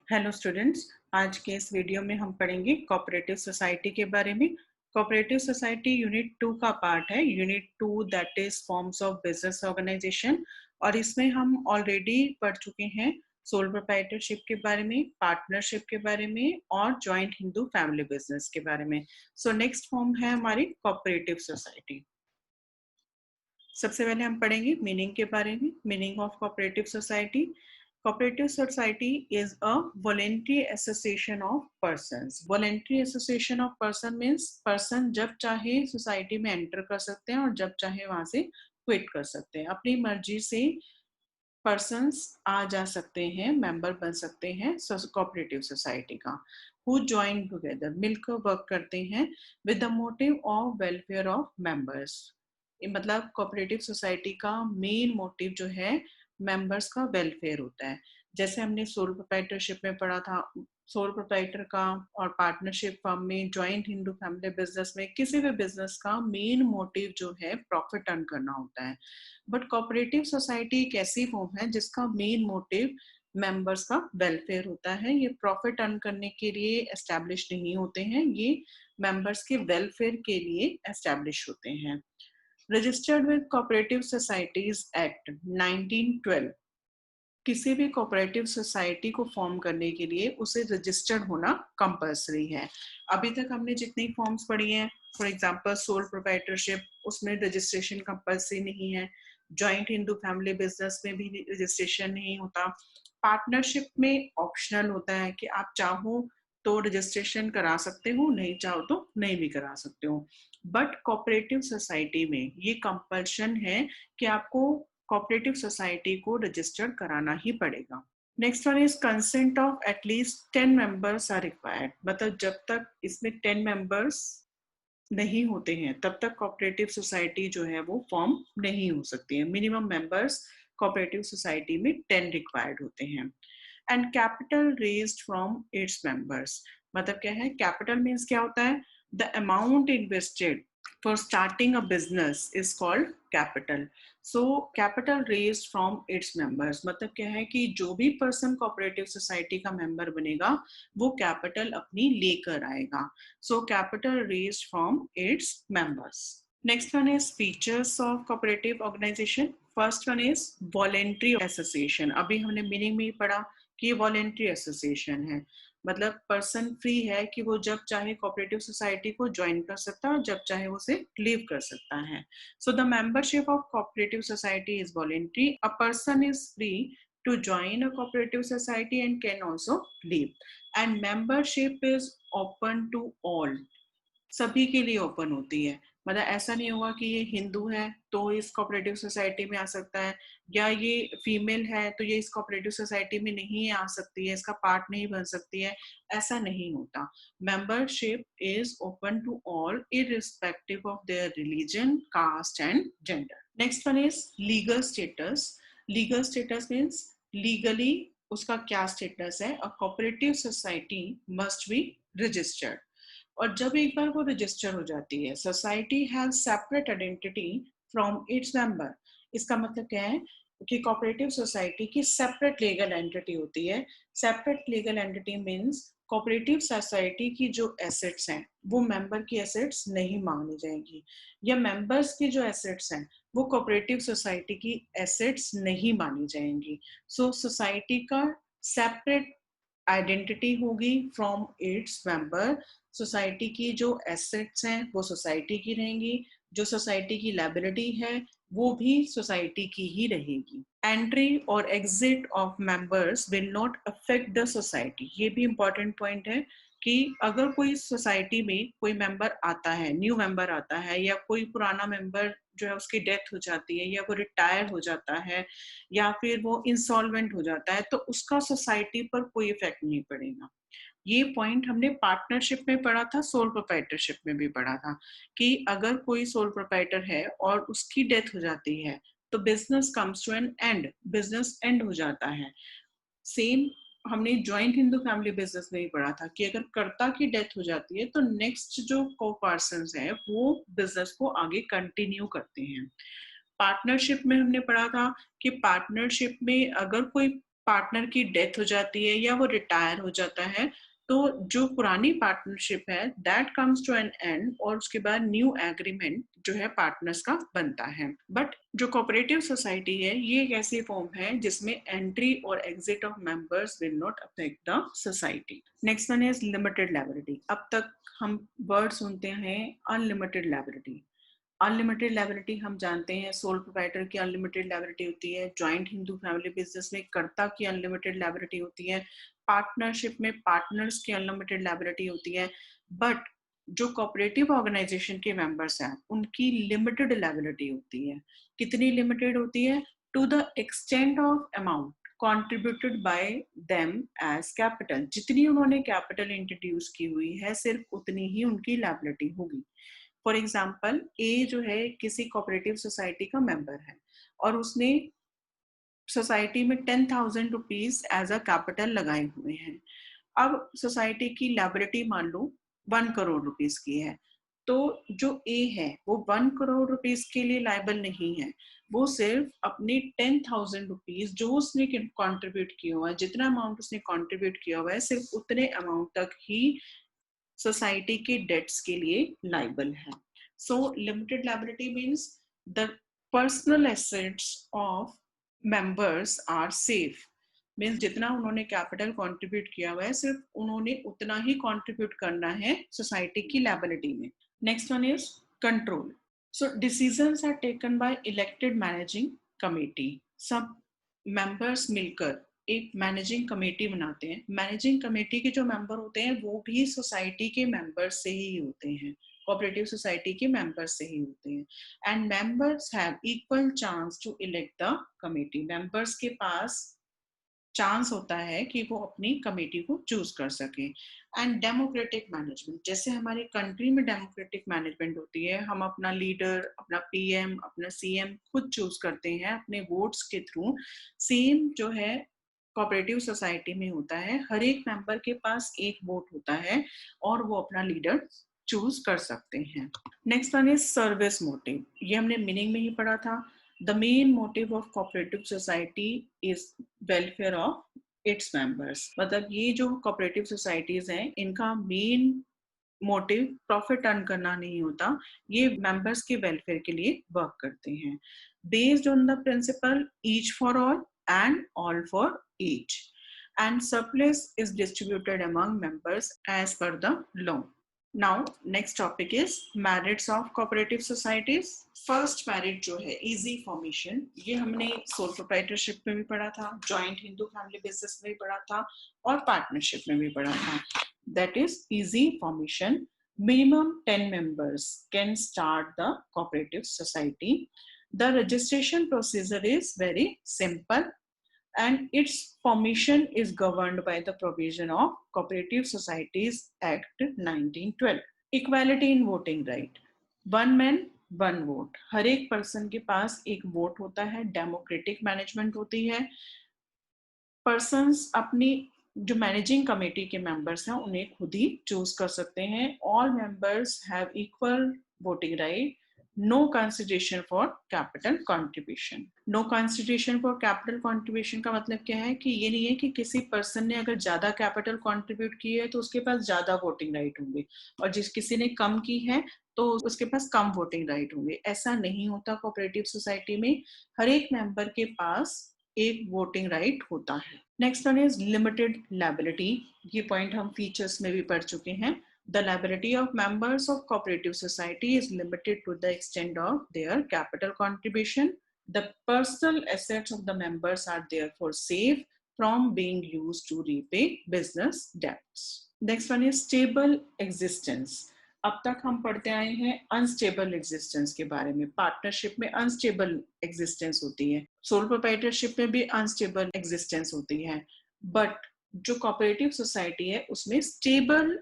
Hello students, आज के इस वीडियो में हम पढ़ेंगे कोऑपरेटिव सोसाइटी के बारे में। कोऑपरेटिव सोसाइटी यूनिट 2 का पार्ट है। Unit 2 that is forms of business organisation, और इसमें हम ऑलरेडी पढ़ चुके हैं सोल प्रोप्राइटरशिप के बारे में, पार्टनरशिप के बारे में और जॉइंट हिंदू फैमिली बिजनेस के बारे में। सो नेक्स्ट फॉर्म है हमारी कोऑपरेटिव सोसाइटी। सबसे पहले हम पढ़ेंगे मीनिंग के बारे में। Meaning of cooperative society: cooperative society is a voluntary association of persons. Voluntary association of person means person जब चाहे सोसाइटी में एंटर कर सकते हैं और जब चाहे वहां से क्विट कर सकते हैं। अपनी मर्जी से पर्सन्स आ जा सकते हैं, मेंबर बन सकते हैं कोऑपरेटिव सोसाइटी का। हु ज्वाइन टुगेदर, मिलकर वर्क करते हैं with the motive of welfare of members. मतलब कोऑपरेटिव सोसाइटी का मेन मोटिव जो है मेंबर्स का वेलफेयर होता है। जैसे हमने सोल प्रोप्राइटरशिप में पढ़ा था, सोल प्रोप्राइटर का और पार्टनरशिप फर्म में, जॉइंट हिंदू फैमिली बिजनेस में, किसी भी बिजनेस का मेन मोटिव जो है प्रॉफिट अर्न करना होता है। बट कोऑपरेटिव सोसाइटी एक ऐसी फॉर्म है जिसका मेन मोटिव मेंबर्स का वेलफेयर होता है। ये प्रॉफिट अर्न करने के लिए एस्टैब्लिश नहीं होते हैं, ये मेंबर्स के वेलफेयर के लिए एस्टैब्लिश होते हैं। Registered with cooperative societies act 1912, किसी भी कोऑपरेटिव सोसाइटी को फॉर्म करने के लिए उसे रजिस्टर्ड होना कंपलसरी है। अभी तक हमने जितनी फॉर्म्स पढ़ी हैं, फॉर एग्जांपल सोल प्रोप्राइटरशिप, उसमें रजिस्ट्रेशन कंपलसरी नहीं है। जॉइंट हिंदू फैमिली बिजनेस में भी रजिस्ट्रेशन नहीं होता। पार्टनरशिप में ऑप्शनल होता है कि आप चाहो तो रजिस्ट्रेशन करा सकते हो, नहीं चाहो तो नहीं भी करा सकते हो। बट कोऑपरेटिव सोसाइटी में ये कंपल्शन है कि आपको कोऑपरेटिव सोसाइटी को रजिस्टर्ड कराना ही पड़ेगा। Next one is consent of at least 10 members are required. मतलब जब तक इसमें 10 मेंबर्स नहीं होते हैं तब तक कोऑपरेटिव सोसाइटी जो है वो फॉर्म नहीं हो सकती है। मिनिमम मेंबर्स कोऑपरेटिव सोसाइटी में 10 रिक्वायर्ड होते हैं। And capital raised from its members, मतलब क्या है कैपिटल मीन्स क्या होता है, the amount invested for starting a business is called capital. So capital raised from its members, मतलब क्या है कि जो भी पर्सन कोऑपरेटिव सोसाइटी का मेंबर बनेगा वो कैपिटल अपनी लेकर आएगा। So capital raised from its members. Next one is features of cooperative organization. First one is voluntary association. अभी हमने मीनिंग में ही पढ़ा कि वॉलेंट्री एसोसिएशन है, मतलब पर्सन फ्री है कि वो जब चाहे कोऑपरेटिव सोसाइटी को ज्वाइन कर सकता है और जब चाहे वो उसे लीव कर सकता है। So the membership of cooperative society is voluntary. A person is free to join a cooperative society and can also leave, and membership is open to all, सभी के लिए ओपन होती है। मतलब ऐसा नहीं होगा कि ये हिंदू है तो इस कोऑपरेटिव सोसाइटी में आ सकता है, या ये फीमेल है तो ये इस कोऑपरेटिव सोसाइटी में नहीं आ सकती है, इसका पार्ट नहीं बन सकती है, ऐसा नहीं होता। Membership is open to all irrespective of their religion, caste and gender. Next one is legal status. Legal status means legally उसका क्या स्टेटस है। A cooperative society must be registered, और जब एक बार वो रजिस्टर हो जाती है, society have separate identity from its member. इसका मतलब क्या है कि कोऑपरेटिव सोसाइटी की सेपरेट लीगल एंटिटी होती है। Separate legal entity means cooperative society की जो एसेट्स हैं वो मेंबर की एसेट्स नहीं मानी जाएंगी, या मेंबर्स की जो एसेट्स हैं वो कोऑपरेटिव सोसाइटी की एसेट्स नहीं मानी जाएंगी। सो सोसाइटी का सेपरेट आइडेंटिटी होगी फ्रॉम इट्स मेंबर। सोसाइटी की जो एसेट्स हैं वो सोसाइटी की रहेंगी, जो सोसाइटी की लायबिलिटी है वो भी सोसाइटी की ही रहेगी। एंट्री और exit of members will not affect the society. ये भी इंपॉर्टेंट पॉइंट है कि अगर कोई सोसाइटी में कोई मेंबर आता है, न्यू मेंबर आता है, या कोई पुराना मेंबर जो है उसकी डेथ हो जाती है, या वो रिटायर हो जाता है, या फिर वो इंसॉल्वेंट हो जाता है, तो उसका सोसाइटी पर कोई इफेक्ट नहीं पड़ेगा। ये पॉइंट हमने पार्टनरशिप में पढ़ा था, सोल प्रोप्राइटरशिप में भी पढ़ा था कि अगर कोई सोल प्रोप्राइटर है और उसकी डेथ हो जाती है तो business comes to an end, business end हो जाता है। सेम हमने जॉइंट हिंदू फैमिली बिजनेस में ही पढ़ा था कि अगर कर्ता की डेथ हो जाती है तो नेक्स्ट जो को पर्सन्स है वो बिजनेस को आगे कंटिन्यू करते हैं। पार्टनरशिप में हमने पढ़ा था कि पार्टनरशिप में अगर कोई पार्टनर की डेथ हो जाती है या वो रिटायर हो जाता है, तो जो पुरानी पार्टनरशिप है that comes to an end और उसके बाद न्यू एग्रीमेंट जो है पार्टनर्स का बनता है। बट जो कोऑपरेटिव सोसाइटी है ये एक ऐसी फॉर्म है जिसमें एंट्री और exit of members will not affect the society. Next one is limited liability. अब तक हम वर्ड सुनते हैं अनलिमिटेड लायबिलिटी। अनलिमिटेड लायबिलिटी हम जानते हैं सोल प्रोप्राइटर की अनलिमिटेड लायबिलिटी होती है, ज्वाइंट हिंदू फैमिली बिजनेस में कर्ता की अनलिमिटेड लायबिलिटी होती है, पार्टनरशिप में पार्टनर्स की अनलिमिटेड लायबिलिटी होती है। बट जो कोऑपरेटिव ऑर्गेनाइजेशन के मेंबर्स हैं उनकी लिमिटेड लायबिलिटी होती है। कितनी लिमिटेड होती है? To the extent of amount contributed by them as capital। जितनी उन्होंने कैपिटल इंट्रोड्यूस की हुई है सिर्फ उतनी ही उनकी लायबिलिटी होगी। फॉर एग्जाम्पल ए जो है किसी कोऑपरेटिव सोसाइटी का मेंबर है और उसने सोसाइटी में 10,000 रुपीज एज अ कैपिटल लगाए हुए हैं। अब सोसाइटी की लायबिलिटी मान लो 1 करोड़ रुपीस की है, तो जो ए है वो 1 करोड़ रुपीस के लिए लायबल नहीं है, वो सिर्फ अपने 10,000 रुपीज जो उसने कंट्रीब्यूट किया हुआ है, जितना अमाउंट उसने कंट्रीब्यूट किया हुआ है सिर्फ उतने अमाउंट तक ही सोसाइटी के डेट्स के लिए लायबल है। So limited liability means the personal assets of members are safe. Means जितना उन्होंने कैपिटल कंट्रीब्यूट किया हुआ है सिर्फ उन्होंने उतना ही कंट्रीब्यूट करना है सोसाइटी की लायबिलिटी में। Next one is control. So decisions are taken by elected managing committee. सब मेंबर्स मिलकर एक मैनेजिंग कमेटी बनाते हैं। मैनेजिंग कमेटी के जो मेंबर होते हैं वो भी सोसाइटी के मेंबर्स से ही होते हैं, कोऑपरेटिव सोसाइटी के मेंबर्स से ही होते हैं। And members have equal chance to elect the committee. Members के पास चांस होता है कि वो अपनी कमेटी को चूज कर सके। एंड डेमोक्रेटिक मैनेजमेंट, जैसे हमारी कंट्री में डेमोक्रेटिक मैनेजमेंट होती है, हम अपना लीडर, अपना पीएम, अपना सीएम खुद चूज करते हैं अपने वोट्स के थ्रू, सेम जो है कोऑपरेटिव सोसाइटी में होता है। हर एक मेंबर के पास एक वोट होता है और वो अपना लीडर चूज कर सकते हैं। Next one is service motive. ये हमने मीनिंग में ही पढ़ा था। The main motive of cooperative society is welfare of its members। मतलब ये जो cooperative societies हैं इनका मेन मोटिव प्रॉफिट अर्न करना नहीं होता, ये मेंबर्स के वेलफेयर के लिए वर्क करते हैं। Based on the principle each for all and all for each, and surplus is distributed among members as per the law. Now next topic is merits of cooperative societies. First merit जो है easy formation, ये हमने sole proprietorship में भी पढ़ा था, joint Hindu family business में भी पढ़ा था और पार्टनरशिप में भी पढ़ा था। That is easy formation. Minimum 10 members can start the cooperative society. The registration procedure is very simple and its formation is governed by the provision of Cooperative Societies Act 1912. Equality in voting right. One man one vote. हर एक person के पास एक vote होता है, democratic management होती है। Persons अपनी जो मैनेजिंग कमेटी के मेंबर्स हैं उन्हें खुद ही चूज कर सकते हैं। All members have equal voting right. No consideration for capital contribution. No consideration for capital contribution का मतलब क्या है कि ये नहीं है कि किसी पर्सन ने अगर ज्यादा कैपिटल कंट्रीब्यूट की है तो उसके पास ज्यादा वोटिंग राइट होंगे और जिस किसी ने कम की है तो उसके पास कम वोटिंग राइट होंगे। ऐसा नहीं होता कोऑपरेटिव सोसाइटी में, हर एक मेंबर के पास एक वोटिंग राइट होता है। Next one is limited liability. ये पॉइंट हम फीचर्स में भी पढ़ चुके हैं। The liability of members of cooperative society is limited to the extent of their capital contribution. The personal assets of the members are therefore safe from being used to repay business debts. Next one is stable existence. अब तक हम पढ़ते आए हैं unstable existence के बारे में। Partnership में अनस्टेबल एग्जिस्टेंस होती है, सोल प्रोप्राइटरशिप में भी अनस्टेबल एग्जिस्टेंस होती है, बट जो कोऑपरेटिव सोसाइटी है उसमें स्टेबल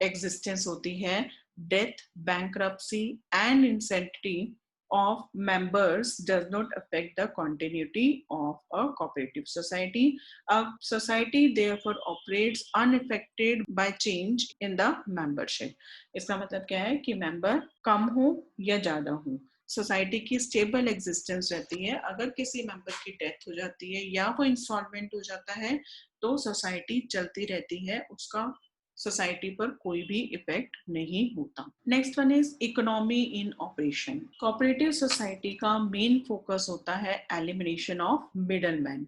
एग्जिस्टेंस होती है। Death, bankruptcy and insanity of members does not affect the continuity of a cooperative society. A society therefore operates unaffected by change in the membership. इसका मतलब क्या है कि मेंबर कम हो या ज्यादा हो, सोसाइटी की स्टेबल एग्जिस्टेंस रहती है। अगर किसी मेंबर की डेथ हो जाती है या वो इंसॉल्वेंट हो जाता है तो सोसाइटी चलती रहती है, उसका सोसाइटी पर कोई भी इफेक्ट नहीं होता। Next one is economy in operation. Cooperative society का मेन फोकस होता है एलिमिनेशन ऑफ मिडलमैन।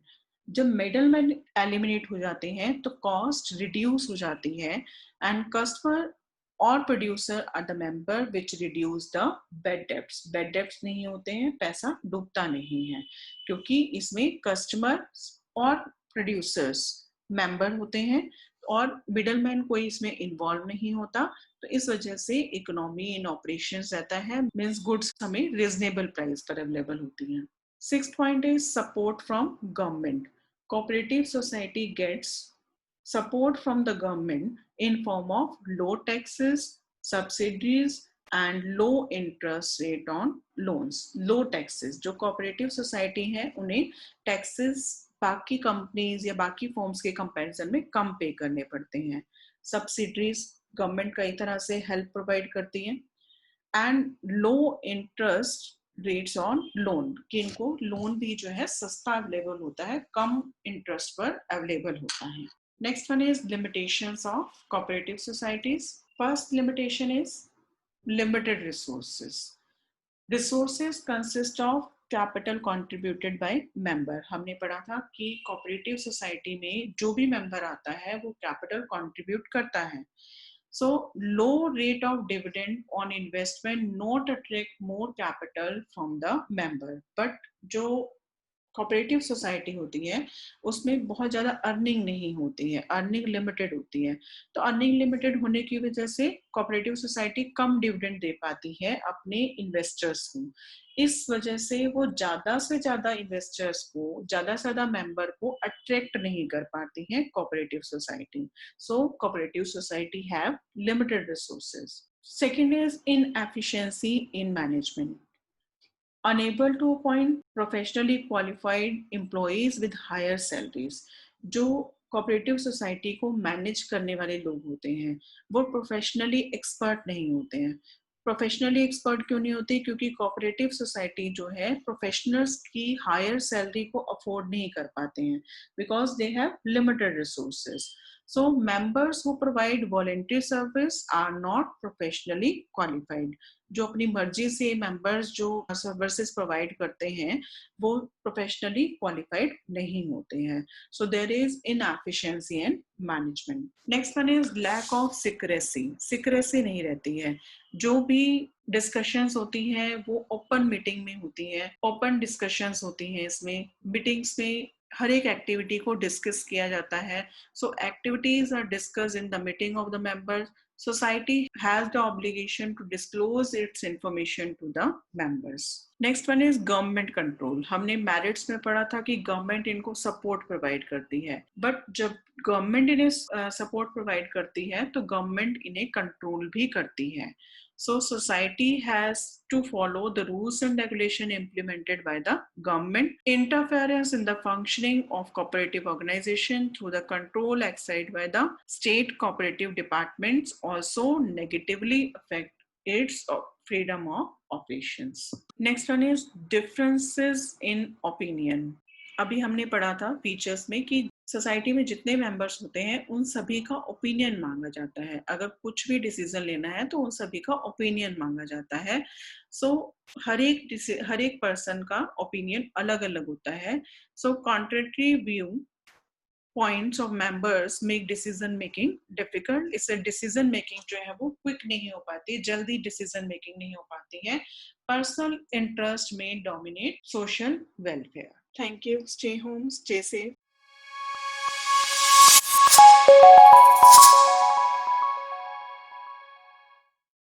जब मिडलमैन एलिमिनेट हो जाते हैं तो कॉस्ट रिड्यूस हो जाती है एंड कस्टमर और producer are the member which reduce the bad debts. Bad debts नहीं होते हैं, पैसा डूबता नहीं है, क्योंकि इसमें कस्टमर और प्रोड्यूसर्स मेंबर होते हैं और मिडलमैन कोई इसमें इन्वॉल्व नहीं होता। तो इस वजह से इकोनॉमी इन ऑपरेशंस रहता है, मींस गुड्स हमें रीजनेबल प्राइस पर अवेलेबल होती हैं। Sixth point is support from government. Cooperative society gets support from the government in form of low taxes, subsidies and low interest rate on loans. Low taxes, जो cooperative society है उन्हें taxes बाकी companies या बाकी forms के comparison में कम पे करने पड़ते हैं। सब्सिडीज गवर्नमेंट कई तरह से हेल्प प्रोवाइड करती है and low interest rates on loan, कि इनको लोन भी जो है सस्ता अवेलेबल होता है, कम इंटरेस्ट पर अवेलेबल होता है। Next one is limitations of cooperative societies. First limitation is limited resources. Resources consist of capital contributed by member. हमने पढ़ा था कि cooperative society में जो भी member आता है वो capital contribute करता है. So low rate of dividend on investment not attract more capital from the member. But जो कोऑपरेटिव सोसाइटी होती है उसमें बहुत ज़्यादा अर्निंग नहीं होती है, अर्निंग लिमिटेड होती है। तो अर्निंग लिमिटेड होने की वजह से कोऑपरेटिव सोसाइटी कम डिविडेंड दे पाती है अपने इन्वेस्टर्स को। इस वजह से वो ज़्यादा से ज़्यादा इन्वेस्टर्स को, ज़्यादा से ज़्यादा मेंबर को अट्रैक्ट नहीं कर पाती है cooperative society. So cooperative society have limited resources. Second is inefficiency in management. Unable to appoint professionally qualified employees with higher salaries. जो कोऑपरेटिव सोसाइटी को मैनेज करने वाले लोग होते हैं वो प्रोफेशनली एक्सपर्ट नहीं होते हैं। प्रोफेशनली एक्सपर्ट क्यों नहीं होती? क्योंकि कोऑपरेटिव सोसाइटी जो है प्रोफेशनल्स की हायर सैलरी को अफोर्ड नहीं कर पाते हैं because they have limited resources. So members who provide volunteer service are not professionally qualified. जो अपनी मर्जी से मेंबर्स जो सर्विसेज प्रोवाइड करते हैं वो प्रोफेशनली क्वालिफाइड नहीं होते हैं। So there is inefficiency and management. Next one is lack of secrecy. Secrecy नहीं रहती है। जो भी डिस्कशंस होती हैं वो ओपन मीटिंग में होती हैं, ओपन डिस्कशंस होती हैं। इसमें मीटिंग्स में हर एक एक्टिविटी को डिस्कस किया जाता है। So activities are discuss in the meeting of the members. Society has the obligation to disclose its information to the members. Next one is government control. हमने merits में पढ़ा था कि government इनको support provide करती है, but जब government इन्हें support provide करती है तो government इन्हें control भी करती है. So society has to follow the rules and regulation implemented by the government. Interference in the functioning of cooperative organization through the control exercised by the state cooperative departments also negatively affect its freedom of operations. Next one is differences in opinion. अभी हमने पढ़ा था features में कि society में जितने members होते हैं उन सभी का ओपिनियन मांगा जाता है। अगर कुछ भी डिसीजन लेना है तो उन सभी का ओपिनियन मांगा जाता है। सो हर एक पर्सन का ओपिनियन अलग अलग होता है। So contrary view points of members make decision making difficult. इससे डिसीजन मेकिंग जो है वो क्विक नहीं हो पाती, जल्दी डिसीजन मेकिंग नहीं हो पाती है। पर्सनल इंटरेस्ट में dominate social welfare. Thank you. Stay home, stay safe.